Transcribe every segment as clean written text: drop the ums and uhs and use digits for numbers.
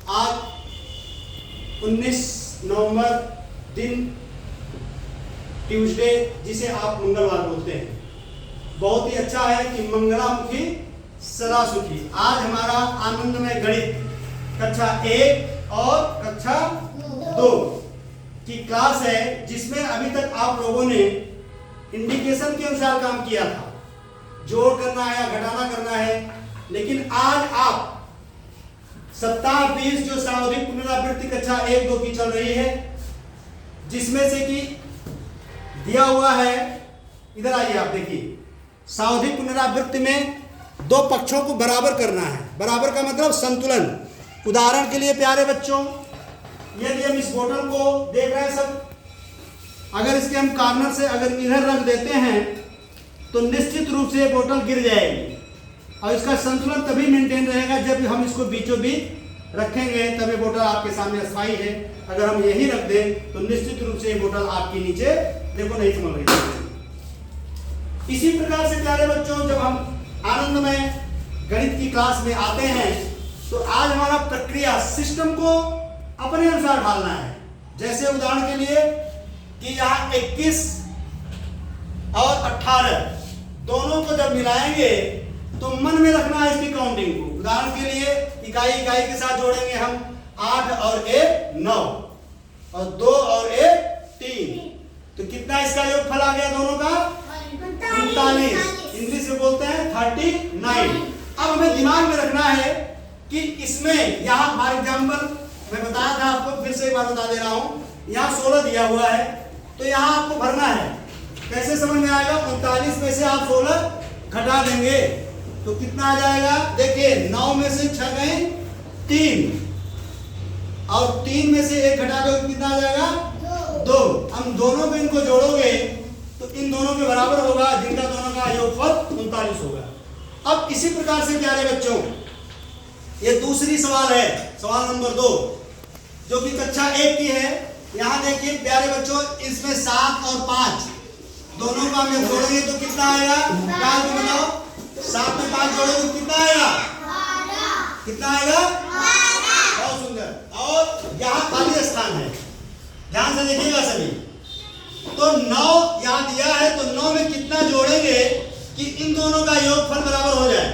आज 19 नवंबर दिन ट्यूसडे, जिसे आप मंगलवार बोलते हैं। बहुत ही अच्छा है कि मंगलामुखी सदा सुखी। आज हमारा आनंदमय गणित कक्षा 1 और कक्षा 2 की क्लास है, जिसमें अभी तक आप लोगों ने इंडिकेशन के अनुसार काम किया था। जोड़ करना है या घटाना करना है, लेकिन आज आप सप्ताह 20 जो सावधिक पुनरावृत्ति कक्षा 1-2 की चल रही है, जिसमें से कि दिया हुआ है, इधर आइए आप देखिए, सावधिक पुनरावृत्ति में दो पक्षों को बराबर करना है। बराबर का मतलब संतुलन। उदाहरण के लिए प्यारे बच्चों, यदि हम इस बोतल को देख रहे हैं सब, अगर इसके हम कॉर्नर से अगर इधर रख देते हैं तो निश्चित रूप से ये बोतल गिर जाएगी, और इसका संतुलन तभी मेंटेन रहेगा जब हम इसको बीचों बीच रखेंगे, तब ये बोतल आपके सामने स्थायी है। अगर हम यही रख दें तो निश्चित रूप से ये बोतल आपके नीचे, देखो नहीं समझ रही। इसी प्रकार से प्यारे बच्चों, जब हम आनंदमय गणित की क्लास में आते हैं तो आज हमारा प्रक्रिया सिस्टम को अपने अनुसार ढालना है। जैसे उदाहरण के लिए कि यहाँ 21 और 18 दोनों को जब मिलाएंगे तो मन में रखना है इसकी काउंटिंग को। उदाहरण के लिए इकाई के साथ जोड़ेंगे हम 8 और 1 9 और 2 और 1 3, तो कितना इसका योगफल आ गया दोनों का? 39। इंग्लिश में बोलते हैं 39। अब हमें दिमाग में रखना है कि इसमें यहाँ फॉर एग्जाम्पल मैं बताया था आपको, फिर से एक बार बता दे रहा हूँ, यहाँ 16 दिया हुआ है, तो यहाँ आपको भरना है। कैसे समझ में आएगा? 39 में से आप 16 घटा देंगे तो कितना आ जाएगा? देखिए 9 में से 6 गए 3, और 3 में से 1 घटा दो, कितना आ जाएगा? 2। हम दोनों को इनको जोड़ोगे तो इन दोनों के बराबर होगा, जिनका दोनों का योगफल 39 होगा। अब इसी प्रकार से प्यारे बच्चों, ये दूसरी सवाल है, सवाल नंबर 2, जो कि कक्षा 1 की है। यहाँ देखिए प्यारे बच्चों, इसमें 7 और 5 दोनों का हम जोड़ेंगे तो कितना आएगा? क्या बताओ? 7 में 5 जोड़ोगे तो कितना आएगा? कितना आएगा? बहुत सुंदर। और यहाँ खाली स्थान है, ध्यान से देखिएगा सभी। तो 9 यहाँ दिया है, तो 9 में कितना जोड़ेंगे कि इन दोनों का योगफल बराबर हो जाए?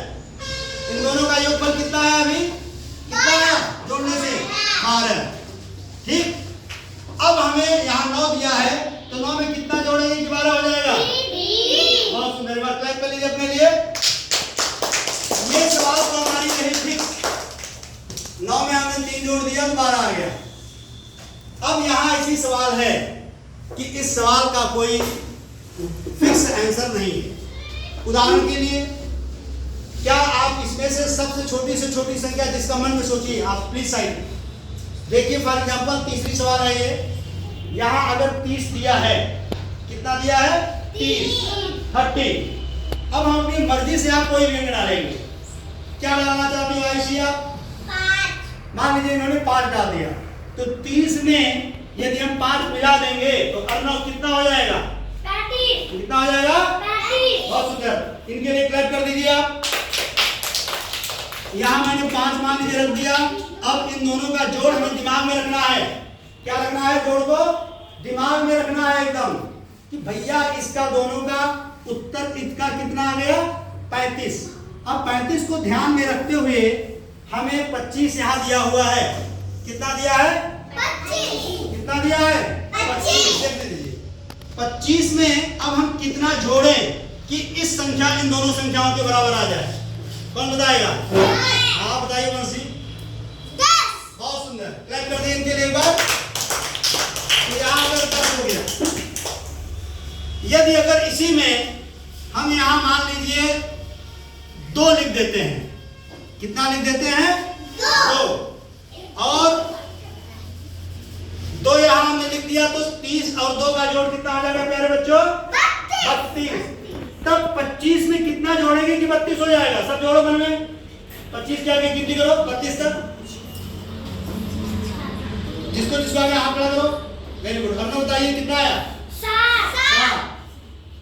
इन दोनों का योगफल कितना है? अभी कितना है जोड़ने से? 12। ठीक। अब हमें यहाँ 9 दिया है, तो 9 में कितना जोड़ेंगे कि 12 हो जाएगा? बहुत सुंदर, बात क्लैप कर लीजिए अपने लिए। ये सवाल तो हमारी रही फिक्स। 9 में हमने 3 जोड़ दिया तो 12 आ गया। अब यहाँ ऐसी सवाल है कि इस सवाल का कोई फिक्स आंसर नहीं है। उदाहरण के लिए, क्या आप इसमें से सबसे छोटी से छोटी संख्या जिसका मन में सोचिए आप, प्लीज साइड देखिए। फॉर एग्जांपल तीसरी सवाल है ये। यहाँ अगर 30 दिया है, कितना दिया है? 30 अब हम अपनी मर्जी से आप कोई भी अंक डालेंगे। क्या डालना चाहती हैं आयुषी आप? 5। मान लीजिए इन्होंने 5 डाल दिया, तो 30 में यदि हम 5 मिला देंगे तो अर्नव कितना हो जाएगा? 35। कितना हो जाएगा? 35। बहुत सुंदर, इनके लिए क्लैप कर दीजिए आप। यहाँ मैंने 5 मान लीजिए रख दिया। अब इन दोनों का जोड़ हमें दिमाग में रखना है। क्या रखना है? जोड़ को दिमाग में रखना है एकदम, कि भैया इसका दोनों का उत्तर इसका कितना आ गया? 35। अब 35 को ध्यान में रखते हुए हमें 25 यहाँ दिया हुआ है। कितना दिया है? 25। कितना दिया है? 25। 25 में अब हम कितना जोड़ें कि इस संख्या इन दोनों संख्याओं के बराबर आ जाए? कौन बताएगा? हाँ बताइए वंशी। 10। बहुत सुंदर, क्लैप कर दें इनके लिए एक बार। तो यहाँ अगर 10 हो गया, यदि अगर इसी में हम यहाँ मान लीजिए 2 लिख देते हैं, कितना लिख देते हैं? 2। और 2 यहाँ हमने लिख दिया, तो 30 और 2 का जोड़ कितना आ जाएगा प्यारे बच्चों? 32। तब 25 में कितना जोड़ेंगे कि 32 हो जाएगा? सब जोड़ो मन में। 25 के आगे गिनती करो 32 तक। जिसको आगे हाथ खड़ा करो। Very good. हमने बताइए कितना आया? 7।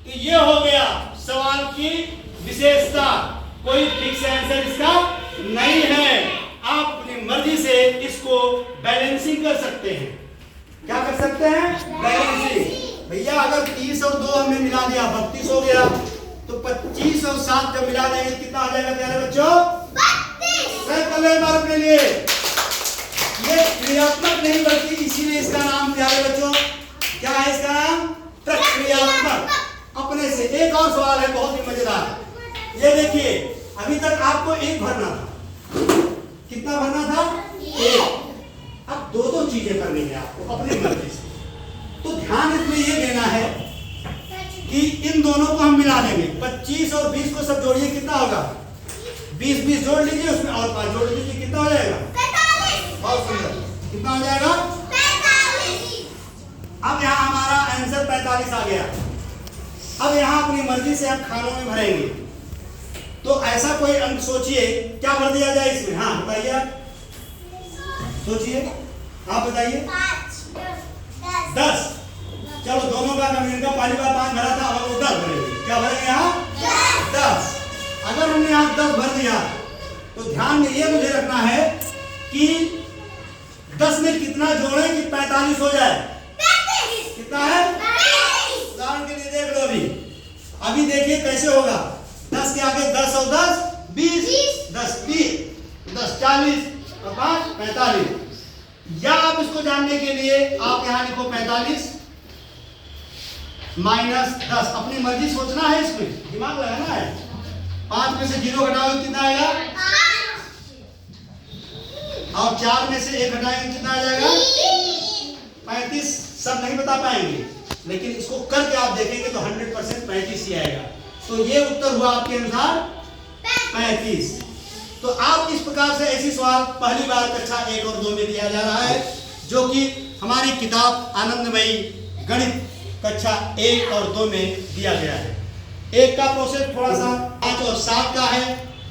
तो ये हो गया सवाल की विशेषता। कोई फिक्स आंसर इसका नहीं है। आप अपनी मर्जी से इसको बैलेंसिंग कर सकते हैं। क्या कर सकते हैं? बैलेंसिंग। भैया अगर 30 और 2 हमने मिला दिया 32 हो गया, तो 25 और 7 जब मिला देंगे कितना आ जाएगा प्यारे बच्चों? 32। अपने लिए ये क्रियात्मक नहीं बल्कि इसीलिए इसका नाम प्यारे बच्चों क्या है? इसका नाम प्रक्रियात्मक। अपने से एक और सवाल है बहुत ही मजेदार। ये देखिए अभी तक आपको 1 भरना था। कितना भरना था? 1। अब 2 चीजें करनी है आपको अपनी मर्जी से। तो ध्यान इसमें ये देना है कि इन दोनों को हम मिला देंगे। 25 और 20 को सब जोड़िए, कितना होगा? 20 जोड़ लीजिए, उसमें और 5 जोड़ लीजिए, कितना हो जाएगा? 45। बहुत सुंदर, कितना हो जाएगा? 45। अब यहाँ हमारा आंसर 45 आ गया। अब यहाँ अपनी मर्जी से आप खानों में भरेंगे। तो ऐसा कोई अंक सोचिए, क्या भर दिया जाए इसमें? हाँ बताइए, आप सोचिए, आप बताइए। 10। चलो दोनों का इनका पहली बार 5 भरा था, अब वो 10 भरेंगे। क्या भरेंगे यहाँ? 10। अगर हमने यहाँ 10 भर दिया तो ध्यान में ये मुझे रखना है कि 10 में कितना जोड़े कि 45 हो जाए? 35। कितना है? 35। उदाहरण के लिए देख लो, अभी देखिए कैसे होगा। 10 के आगे 10 और 10 20, 10 30, 10 40 और 5 45। या आप इसको जानने के लिए आप यहाँ लिखो 45 माइनस 10। अपनी मर्जी सोचना है, इसमें दिमाग लगाना है। 5 में से 0 घटाओगे कितना आएगा? 5। और 4 में से 1 घटाएंगे कितना आ जाएगा? 35। सब नहीं बता पाएंगे, लेकिन इसको करके आप देखेंगे तो 100% 35 ही आएगा। तो ये उत्तर हुआ आपके अनुसार 35। तो आप इस प्रकार से ऐसी सवाल पहली बार कक्षा 1 और 2 में दिया जा रहा है, जो कि हमारी किताब आनंदमयी गणित कक्षा 1 और 2 में दिया गया है। 1 का प्रोसेस थोड़ा सा 5 और 7 का है,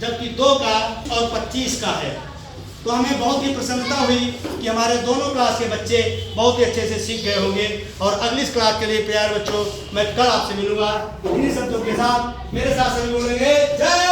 जबकि 2 का और 25 का है। तो हमें बहुत ही प्रसन्नता हुई कि हमारे दोनों क्लास के बच्चे बहुत ही अच्छे से सीख गए होंगे। और अगली क्लास के लिए प्यारे बच्चों, मैं कल आपसे मिलूंगा इन्हीं शब्दों के साथ। मेरे साथ सभी बोलेंगे जय